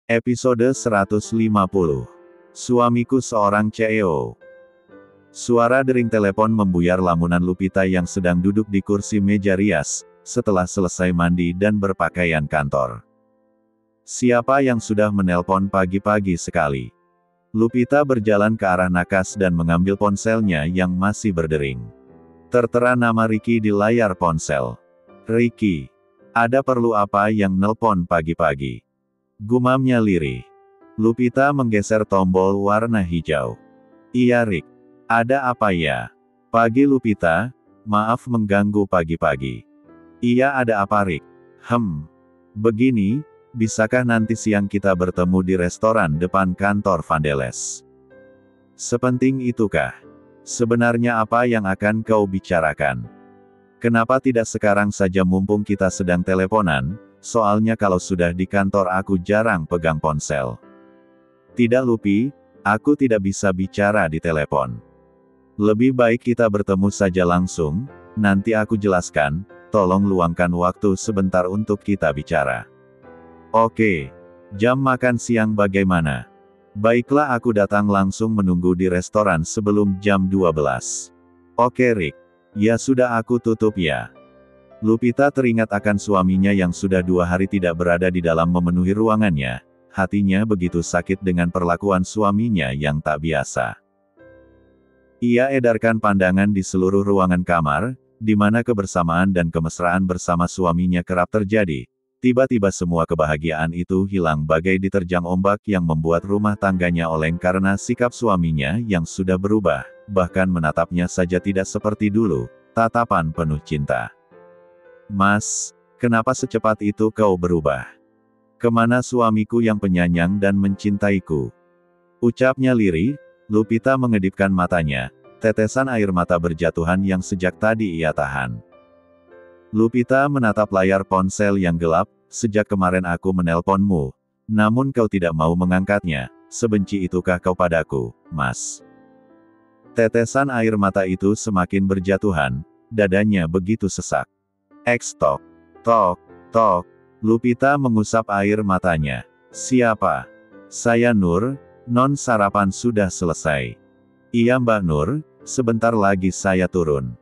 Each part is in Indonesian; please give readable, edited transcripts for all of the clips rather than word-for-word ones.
Episode 150. Suamiku seorang CEO. Suara dering telepon membuyar lamunan Lupita yang sedang duduk di kursi meja rias, setelah selesai mandi dan berpakaian kantor. Siapa yang sudah menelpon pagi-pagi sekali? Lupita berjalan ke arah nakas dan mengambil ponselnya yang masih berdering. Tertera nama Ricky di layar ponsel. Ricky. Ada perlu apa yang nelpon pagi-pagi? Gumamnya lirih. Lupita menggeser tombol warna hijau. Iya Rick. Ada apa ya? Pagi Lupita, maaf mengganggu pagi-pagi. Iya ada apa Rick? Begini, bisakah nanti siang kita bertemu di restoran depan kantor Vandeles? Sepenting itukah? Sebenarnya apa yang akan kau bicarakan? Kenapa tidak sekarang saja mumpung kita sedang teleponan? Soalnya kalau sudah di kantor aku jarang pegang ponsel. Tidak Lupi, aku tidak bisa bicara di telepon. Lebih baik kita bertemu saja langsung, nanti aku jelaskan, tolong luangkan waktu sebentar untuk kita bicara. Oke, jam makan siang bagaimana? Baiklah aku datang langsung menunggu di restoran sebelum jam 12. Oke Rick. Ya sudah aku tutup ya. Lupita teringat akan suaminya yang sudah 2 hari tidak berada di dalam memenuhi ruangannya, hatinya begitu sakit dengan perlakuan suaminya yang tak biasa. Ia edarkan pandangan di seluruh ruangan kamar, di mana kebersamaan dan kemesraan bersama suaminya kerap terjadi. Tiba-tiba semua kebahagiaan itu hilang bagai diterjang ombak yang membuat rumah tangganya oleng karena sikap suaminya yang sudah berubah, bahkan menatapnya saja tidak seperti dulu, tatapan penuh cinta. Mas, kenapa secepat itu kau berubah? Kemana suamiku yang penyayang dan mencintaiku? Ucapnya lirih. Lupita mengedipkan matanya, tetesan air mata berjatuhan yang sejak tadi ia tahan. Lupita menatap layar ponsel yang gelap, sejak kemarin aku menelponmu, namun kau tidak mau mengangkatnya, sebenci itukah kau padaku, Mas? Tetesan air mata itu semakin berjatuhan, dadanya begitu sesak. Tok, tok, tok, Lupita mengusap air matanya. Siapa? Saya Nur. Non sarapan sudah selesai. Iya Mbak Nur, sebentar lagi saya turun.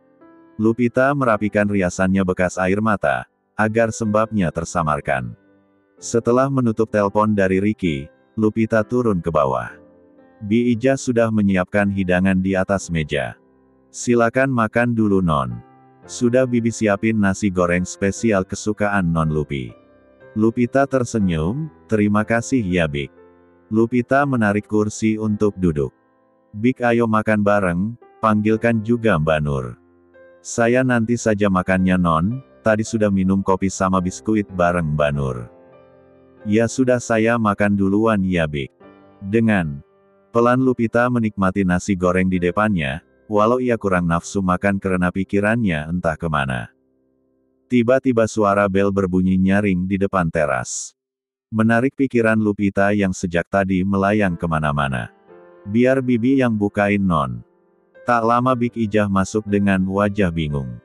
Lupita merapikan riasannya bekas air mata, agar sembabnya tersamarkan. Setelah menutup telepon dari Ricky, Lupita turun ke bawah. Bi Ija sudah menyiapkan hidangan di atas meja. Silakan makan dulu Non. Sudah Bibi siapin nasi goreng spesial kesukaan Non Lupi. Lupita tersenyum, terima kasih ya Bik. Lupita menarik kursi untuk duduk. Bik ayo makan bareng, panggilkan juga Mbak Nur. Saya nanti saja makannya Non, tadi sudah minum kopi sama biskuit bareng Mbak Nur. Ya sudah saya makan duluan ya Bik. Dengan pelan Lupita menikmati nasi goreng di depannya, walau ia kurang nafsu makan karena pikirannya entah kemana. Tiba-tiba suara bel berbunyi nyaring di depan teras. Menarik pikiran Lupita yang sejak tadi melayang kemana-mana. Biar Bibi yang bukain Non. Tak lama Bik Ijah masuk dengan wajah bingung.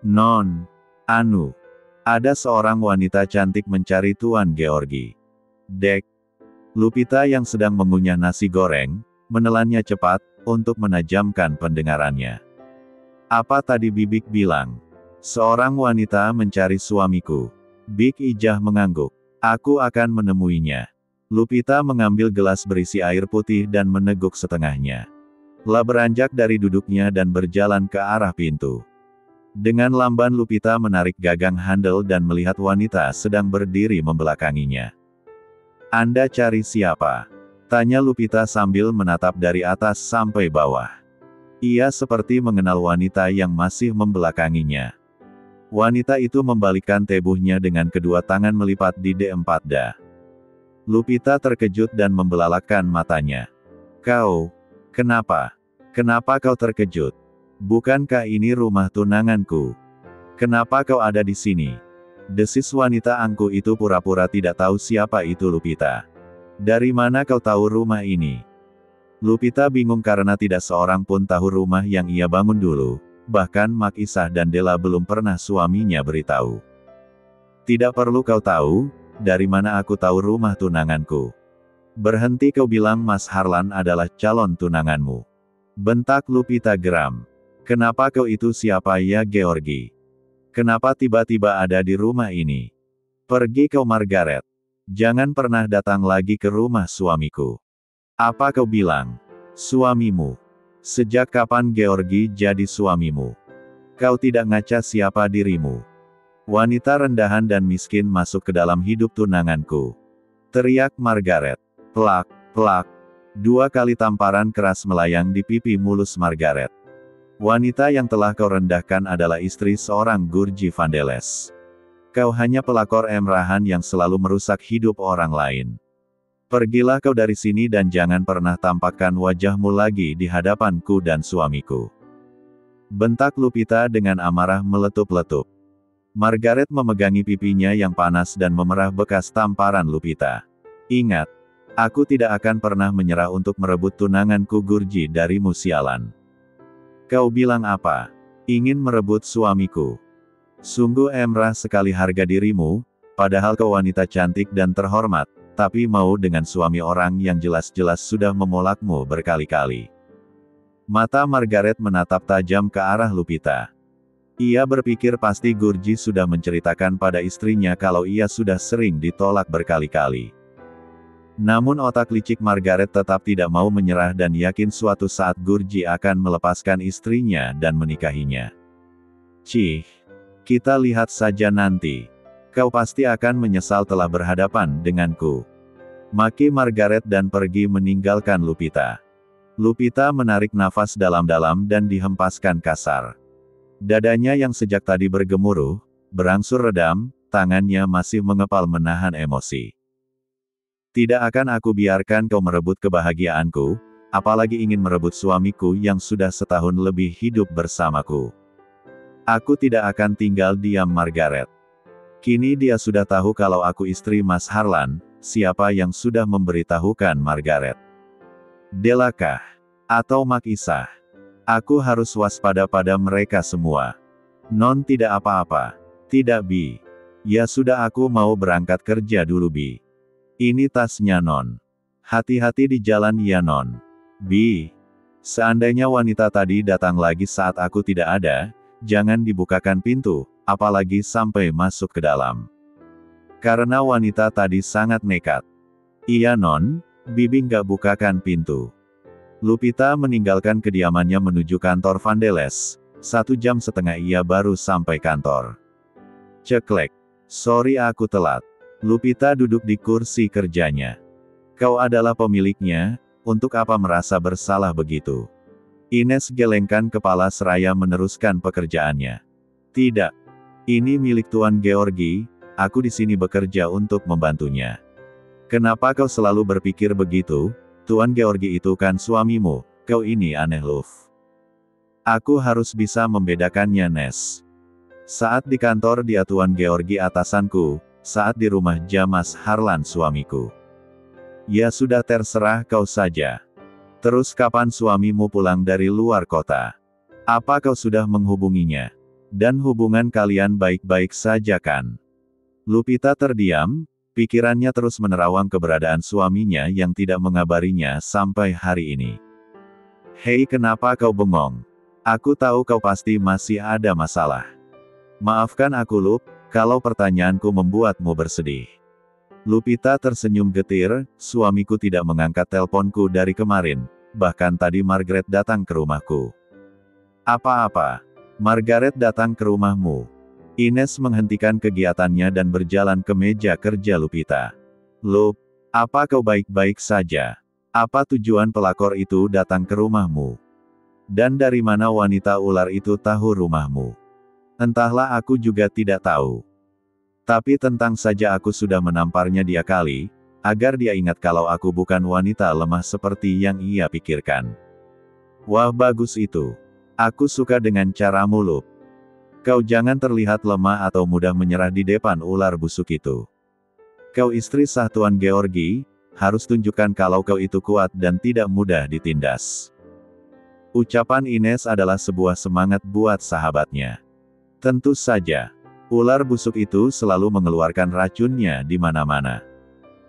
Non, anu, ada seorang wanita cantik mencari Tuan Georgi. Dek. Lupita yang sedang mengunyah nasi goreng, menelannya cepat, untuk menajamkan pendengarannya. Apa tadi Bibik bilang? Seorang wanita mencari suamiku. Bik Ijah mengangguk. Aku akan menemuinya. Lupita mengambil gelas berisi air putih dan meneguk setengahnya. Beranjak dari duduknya dan berjalan ke arah pintu. Dengan lamban Lupita menarik gagang handle dan melihat wanita sedang berdiri membelakanginya. Anda cari siapa? Tanya Lupita sambil menatap dari atas sampai bawah. Ia seperti mengenal wanita yang masih membelakanginya. Wanita itu membalikkan tubuhnya dengan kedua tangan melipat di D4 Lupita terkejut dan membelalakkan matanya. Kau, kenapa? Kenapa kau terkejut? Bukankah ini rumah tunanganku? Kenapa kau ada di sini? Desis wanita angkuh itu pura-pura tidak tahu siapa itu Lupita. Dari mana kau tahu rumah ini? Lupita bingung karena tidak seorang pun tahu rumah yang ia bangun dulu. Bahkan Mak Isah dan Dela belum pernah suaminya beritahu. Tidak perlu kau tahu, dari mana aku tahu rumah tunanganku? Berhenti, kau bilang Mas Harlan adalah calon tunanganmu. Bentak Lupita geram. Kenapa kau itu siapa ya Georgi? Kenapa tiba-tiba ada di rumah ini? Pergi kau Margaret. Jangan pernah datang lagi ke rumah suamiku. Apa kau bilang? Suamimu. Sejak kapan Georgi jadi suamimu? Kau tidak ngaca siapa dirimu. Wanita rendahan dan miskin masuk ke dalam hidup tunanganku. Teriak Margaret. Plak, plak. 2 kali tamparan keras melayang di pipi mulus Margaret. Wanita yang telah kau rendahkan adalah istri seorang Gurji Vandeles. Kau hanya pelakor emrahan yang selalu merusak hidup orang lain. Pergilah kau dari sini dan jangan pernah tampakkan wajahmu lagi di hadapanku dan suamiku. Bentak Lupita dengan amarah meletup-letup. Margaret memegangi pipinya yang panas dan memerah bekas tamparan Lupita. Ingat, aku tidak akan pernah menyerah untuk merebut tunanganku Gurji darimu sialan. Kau bilang apa? Ingin merebut suamiku? Sungguh emrah sekali harga dirimu, padahal kau wanita cantik dan terhormat, tapi mau dengan suami orang yang jelas-jelas sudah memolakmu berkali-kali. Mata Margaret menatap tajam ke arah Lupita. Ia berpikir pasti Gurji sudah menceritakan pada istrinya kalau ia sudah sering ditolak berkali-kali. Namun otak licik Margaret tetap tidak mau menyerah dan yakin suatu saat Gurji akan melepaskan istrinya dan menikahinya. Cih. Kita lihat saja nanti. Kau pasti akan menyesal telah berhadapan denganku. Maki Margaret dan pergi meninggalkan Lupita. Lupita menarik nafas dalam-dalam dan dihempaskan kasar. Dadanya yang sejak tadi bergemuruh, berangsur redam, tangannya masih mengepal menahan emosi. Tidak akan aku biarkan kau merebut kebahagiaanku, apalagi ingin merebut suamiku yang sudah setahun lebih hidup bersamaku. Aku tidak akan tinggal diam Margaret. Kini dia sudah tahu kalau aku istri Mas Harlan, siapa yang sudah memberitahukan Margaret? Delakah? Atau Mak Isah? Aku harus waspada pada mereka semua. Non tidak apa-apa. Tidak Bi. Ya sudah aku mau berangkat kerja dulu Bi. Ini tasnya Non. Hati-hati di jalan ya Non. Bi. Seandainya wanita tadi datang lagi saat aku tidak ada, jangan dibukakan pintu, apalagi sampai masuk ke dalam. Karena wanita tadi sangat nekat. Iya Non, Bibi nggak bukakan pintu. Lupita meninggalkan kediamannya menuju kantor Vandeles. 1 jam setengah ia baru sampai kantor. Ceklek. Sorry aku telat. Lupita duduk di kursi kerjanya. Kau adalah pemiliknya, untuk apa merasa bersalah begitu? Ines gelengkan kepala seraya meneruskan pekerjaannya. Tidak. Ini milik Tuan Georgi, aku di sini bekerja untuk membantunya. Kenapa kau selalu berpikir begitu? Tuan Georgi itu kan suamimu, kau ini aneh Luf. Aku harus bisa membedakannya Nes. Saat di kantor dia Tuan Georgi atasanku, saat di rumah Mas Harlan suamiku. Ya sudah terserah kau saja. Terus kapan suamimu pulang dari luar kota? Apa kau sudah menghubunginya? Dan hubungan kalian baik-baik saja kan? Lupita terdiam, pikirannya terus menerawang keberadaan suaminya yang tidak mengabarinya sampai hari ini. Hei kenapa kau bengong? Aku tahu kau pasti masih ada masalah. Maafkan aku Lup, kalau pertanyaanku membuatmu bersedih. Lupita tersenyum getir, suamiku tidak mengangkat teleponku dari kemarin, bahkan tadi Margaret datang ke rumahku. Apa-apa? Margaret datang ke rumahmu? Ines menghentikan kegiatannya dan berjalan ke meja kerja Lupita. Lup, apa kau baik-baik saja? Apa tujuan pelakor itu datang ke rumahmu? Dan dari mana wanita ular itu tahu rumahmu? Entahlah aku juga tidak tahu. Tapi tentang saja aku sudah menamparnya dia kali, agar dia ingat kalau aku bukan wanita lemah seperti yang ia pikirkan. Wah bagus itu. Aku suka dengan caramu Lup. Kau jangan terlihat lemah atau mudah menyerah di depan ular busuk itu. Kau istri sah Tuan Georgi, harus tunjukkan kalau kau itu kuat dan tidak mudah ditindas. Ucapan Ines adalah sebuah semangat buat sahabatnya. Tentu saja. Ular busuk itu selalu mengeluarkan racunnya di mana-mana.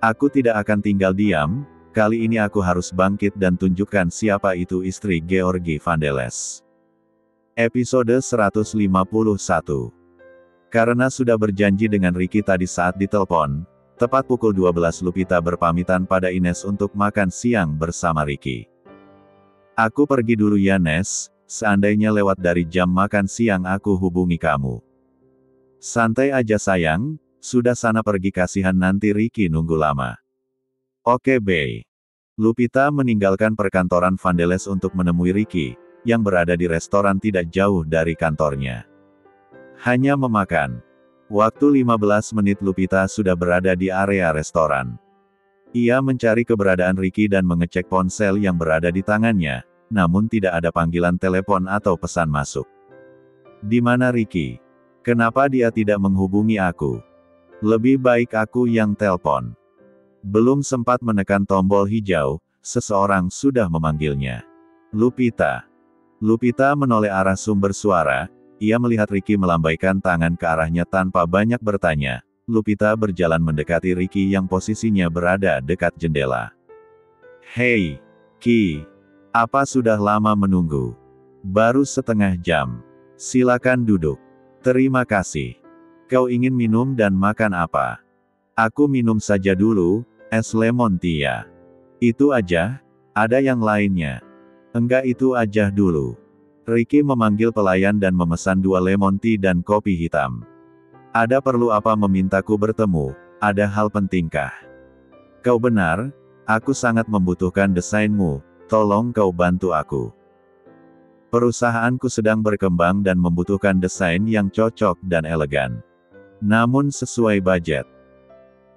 Aku tidak akan tinggal diam, kali ini aku harus bangkit dan tunjukkan siapa itu istri Georgi Vandeles. Episode 151. Karena sudah berjanji dengan Ricky tadi saat ditelepon, tepat pukul 12 Lupita berpamitan pada Ines untuk makan siang bersama Ricky. Aku pergi dulu ya Nes, seandainya lewat dari jam makan siang aku hubungi kamu. Santai aja sayang, sudah sana pergi kasihan nanti Ricky nunggu lama. Oke Bey. Lupita meninggalkan perkantoran Vandeles untuk menemui Ricky, yang berada di restoran tidak jauh dari kantornya. Hanya memakan. Waktu 15 menit Lupita sudah berada di area restoran. Ia mencari keberadaan Ricky dan mengecek ponsel yang berada di tangannya, namun tidak ada panggilan telepon atau pesan masuk. Di mana Ricky? Kenapa dia tidak menghubungi aku? Lebih baik aku yang telepon. Belum sempat menekan tombol hijau, seseorang sudah memanggilnya. Lupita. Lupita menoleh arah sumber suara, ia melihat Ricky melambaikan tangan ke arahnya tanpa banyak bertanya. Lupita berjalan mendekati Ricky yang posisinya berada dekat jendela. Hei, Ki. Apa sudah lama menunggu? Baru setengah jam. Silakan duduk. Terima kasih. Kau ingin minum dan makan apa? Aku minum saja dulu, es lemon tea. Itu aja? Ada yang lainnya? Enggak, itu aja dulu. Ricky memanggil pelayan dan memesan 2 lemon tea dan kopi hitam. Ada perlu apa memintaku bertemu? Ada hal pentingkah? Kau benar, aku sangat membutuhkan desainmu, tolong kau bantu aku. Perusahaanku sedang berkembang dan membutuhkan desain yang cocok dan elegan. Namun sesuai budget.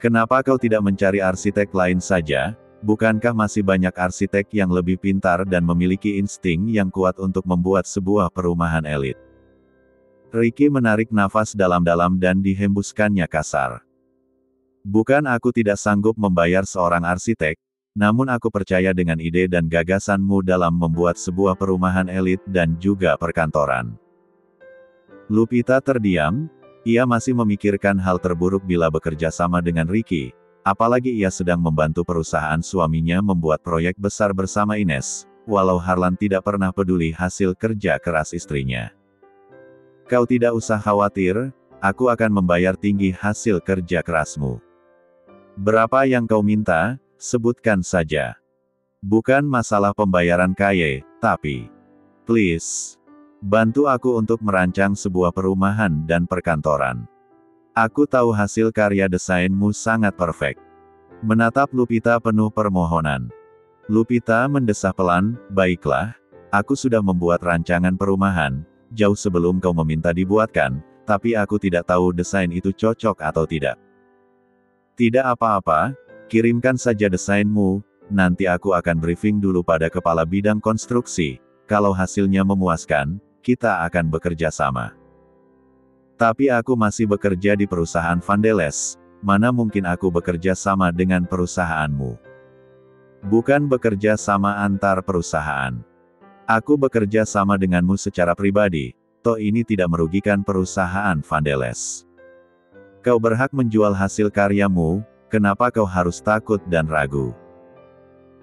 Kenapa kau tidak mencari arsitek lain saja? Bukankah masih banyak arsitek yang lebih pintar dan memiliki insting yang kuat untuk membuat sebuah perumahan elit? Ricky menarik nafas dalam-dalam dan dihembuskannya kasar. Bukan aku tidak sanggup membayar seorang arsitek, namun aku percaya dengan ide dan gagasanmu dalam membuat sebuah perumahan elit dan juga perkantoran. Lupita terdiam, ia masih memikirkan hal terburuk bila bekerja sama dengan Ricky, apalagi ia sedang membantu perusahaan suaminya membuat proyek besar bersama Ines, walau Harlan tidak pernah peduli hasil kerja keras istrinya. Kau tidak usah khawatir, aku akan membayar tinggi hasil kerja kerasmu. Berapa yang kau minta, sebutkan saja. Bukan masalah pembayaran kaya, tapi, please, bantu aku untuk merancang sebuah perumahan dan perkantoran. Aku tahu hasil karya desainmu sangat perfect. Menatap Lupita penuh permohonan. Lupita mendesah pelan, baiklah, aku sudah membuat rancangan perumahan, jauh sebelum kau meminta dibuatkan, tapi aku tidak tahu desain itu cocok atau tidak. Tidak apa-apa, kirimkan saja desainmu, nanti aku akan briefing dulu pada kepala bidang konstruksi, kalau hasilnya memuaskan, kita akan bekerja sama. Tapi aku masih bekerja di perusahaan Vandeles, mana mungkin aku bekerja sama dengan perusahaanmu? Bukan bekerja sama antar perusahaan. Aku bekerja sama denganmu secara pribadi, toh ini tidak merugikan perusahaan Vandeles. Kau berhak menjual hasil karyamu, kenapa kau harus takut dan ragu?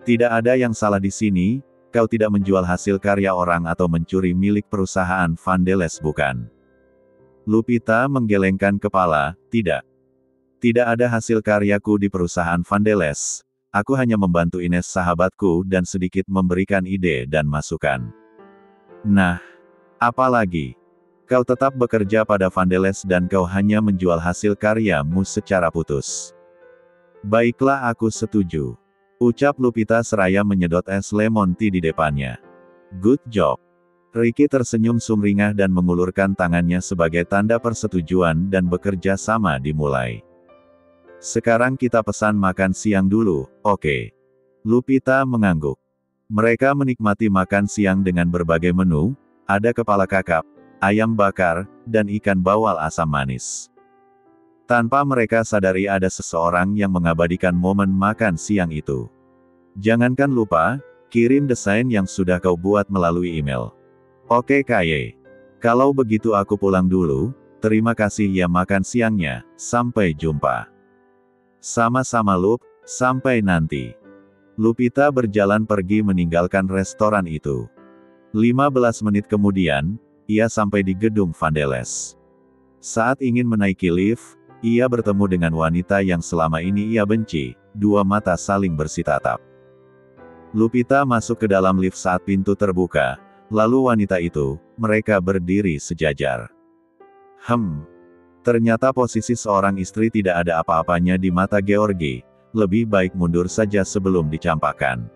Tidak ada yang salah di sini, kau tidak menjual hasil karya orang atau mencuri milik perusahaan Vandeles bukan? Lupita menggelengkan kepala, tidak. Tidak ada hasil karyaku di perusahaan Vandeles. Aku hanya membantu Ines sahabatku dan sedikit memberikan ide dan masukan. Nah, apalagi? Kau tetap bekerja pada Vandeles dan kau hanya menjual hasil karyamu secara putus. Baiklah, aku setuju. Ucap Lupita seraya menyedot es lemon tea di depannya. Good job. Ricky tersenyum sumringah dan mengulurkan tangannya sebagai tanda persetujuan dan bekerja sama dimulai. Sekarang kita pesan makan siang dulu, oke? Lupita mengangguk. Mereka menikmati makan siang dengan berbagai menu, ada kepala kakap, ayam bakar, dan ikan bawal asam manis. Tanpa mereka sadari ada seseorang yang mengabadikan momen makan siang itu. Jangankan lupa, kirim desain yang sudah kau buat melalui email. Oke Kaye. Kalau begitu aku pulang dulu, terima kasih ya makan siangnya, sampai jumpa. Sama-sama Lup, sampai nanti. Lupita berjalan pergi meninggalkan restoran itu. 15 menit kemudian, ia sampai di gedung Vandeles. Saat ingin menaiki lift, ia bertemu dengan wanita yang selama ini ia benci, dua mata saling bersitatap. Lupita masuk ke dalam lift saat pintu terbuka, lalu wanita itu, mereka berdiri sejajar. Ternyata posisi seorang istri tidak ada apa-apanya di mata Georgi, lebih baik mundur saja sebelum dicampakkan.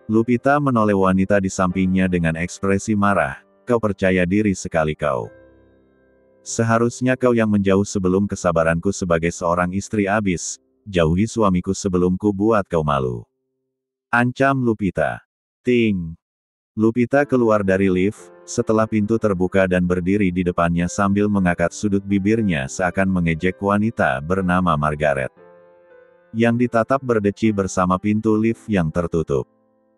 Lupita menoleh wanita di sampingnya dengan ekspresi marah, kau percaya diri sekali kau. Seharusnya kau yang menjauh sebelum kesabaranku sebagai seorang istri habis, jauhi suamiku sebelum ku buat kau malu. Ancam Lupita. Ting. Lupita keluar dari lift, setelah pintu terbuka dan berdiri di depannya sambil mengangkat sudut bibirnya seakan mengejek wanita bernama Margaret. Yang ditatap berdeci bersama pintu lift yang tertutup.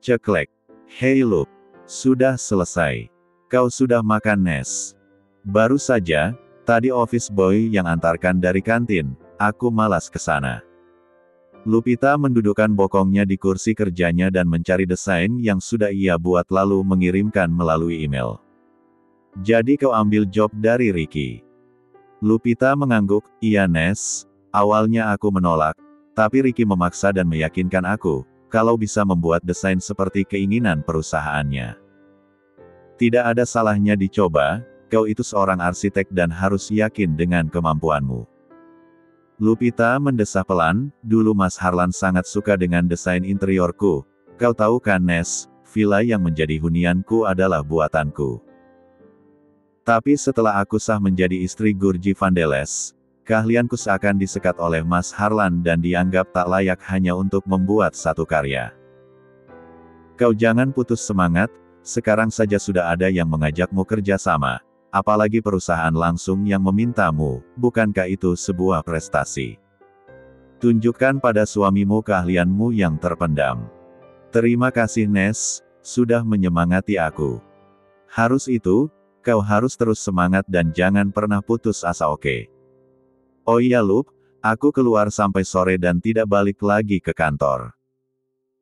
Ceklek. Hei Lup. Sudah selesai. Kau sudah makan Nes? Baru saja, tadi office boy yang antarkan dari kantin, aku malas ke sana. Lupita mendudukkan bokongnya di kursi kerjanya dan mencari desain yang sudah ia buat lalu mengirimkan melalui email. Jadi kau ambil job dari Ricky? Lupita mengangguk, iya Nes, awalnya aku menolak, tapi Ricky memaksa dan meyakinkan aku, kalau bisa membuat desain seperti keinginan perusahaannya. Tidak ada salahnya dicoba, kau itu seorang arsitek dan harus yakin dengan kemampuanmu. Lupita mendesah pelan, dulu Mas Harlan sangat suka dengan desain interiorku, kau tahu kan Nes, villa yang menjadi hunianku adalah buatanku. Tapi setelah aku sah menjadi istri Gurji Vandeles, keahlianku seakan disekat oleh Mas Harlan dan dianggap tak layak hanya untuk membuat satu karya. Kau jangan putus semangat, sekarang saja sudah ada yang mengajakmu kerja sama, apalagi perusahaan langsung yang memintamu, bukankah itu sebuah prestasi? Tunjukkan pada suamimu keahlianmu yang terpendam. Terima kasih Nes, sudah menyemangati aku. Harus itu, kau harus terus semangat dan jangan pernah putus asa oke? Oh iya Lup, aku keluar sampai sore dan tidak balik lagi ke kantor.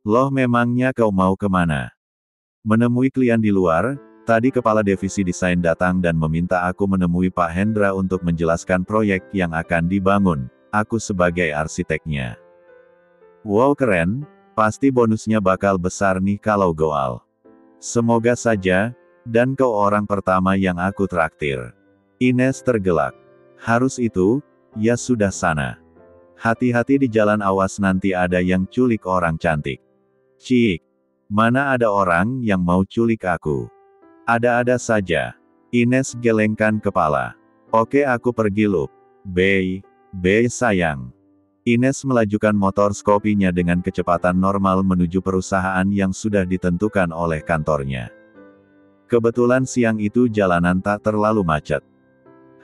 Loh memangnya kau mau kemana? Menemui klien di luar, tadi kepala divisi desain datang dan meminta aku menemui Pak Hendra untuk menjelaskan proyek yang akan dibangun, aku sebagai arsiteknya. Wow keren, pasti bonusnya bakal besar nih kalau goal. Semoga saja, dan kau orang pertama yang aku traktir. Ines tergelak. Harus itu? Ya sudah sana. Hati-hati di jalan awas nanti ada yang culik orang cantik. Cik. Mana ada orang yang mau culik aku? Ada-ada saja. Ines gelengkan kepala. Oke aku pergi Lup. Bye sayang. Ines melajukan motor Scoopy-nya dengan kecepatan normal menuju perusahaan yang sudah ditentukan oleh kantornya. Kebetulan siang itu jalanan tak terlalu macet.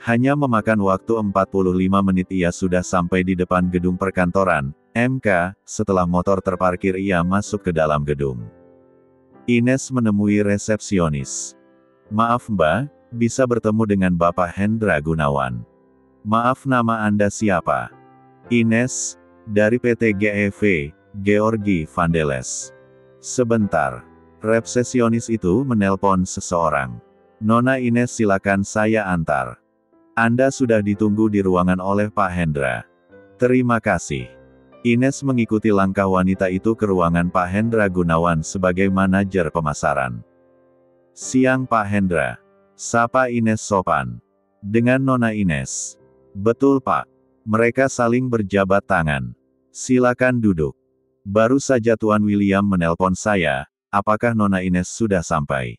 Hanya memakan waktu 45 menit ia sudah sampai di depan gedung perkantoran, MK, setelah motor terparkir ia masuk ke dalam gedung. Ines menemui resepsionis. Maaf Mbak, bisa bertemu dengan Bapak Hendra Gunawan. Maaf nama Anda siapa? Ines, dari PT GEV, Georgi Vandeles. Sebentar. Resepsionis itu menelpon seseorang. Nona Ines silakan saya antar. Anda sudah ditunggu di ruangan oleh Pak Hendra. Terima kasih. Ines mengikuti langkah wanita itu ke ruangan Pak Hendra Gunawan sebagai manajer pemasaran. Siang Pak Hendra. Sapa Ines sopan. Dengan Nona Ines. Betul Pak. Mereka saling berjabat tangan. Silakan duduk. Baru saja Tuan William menelpon saya, apakah Nona Ines sudah sampai?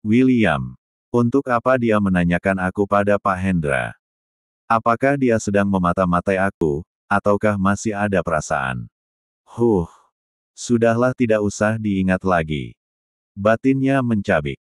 William. Untuk apa dia menanyakan aku pada Pak Hendra? Apakah dia sedang memata-matai aku, ataukah masih ada perasaan? Sudahlah tidak usah diingat lagi. Batinnya mencabik.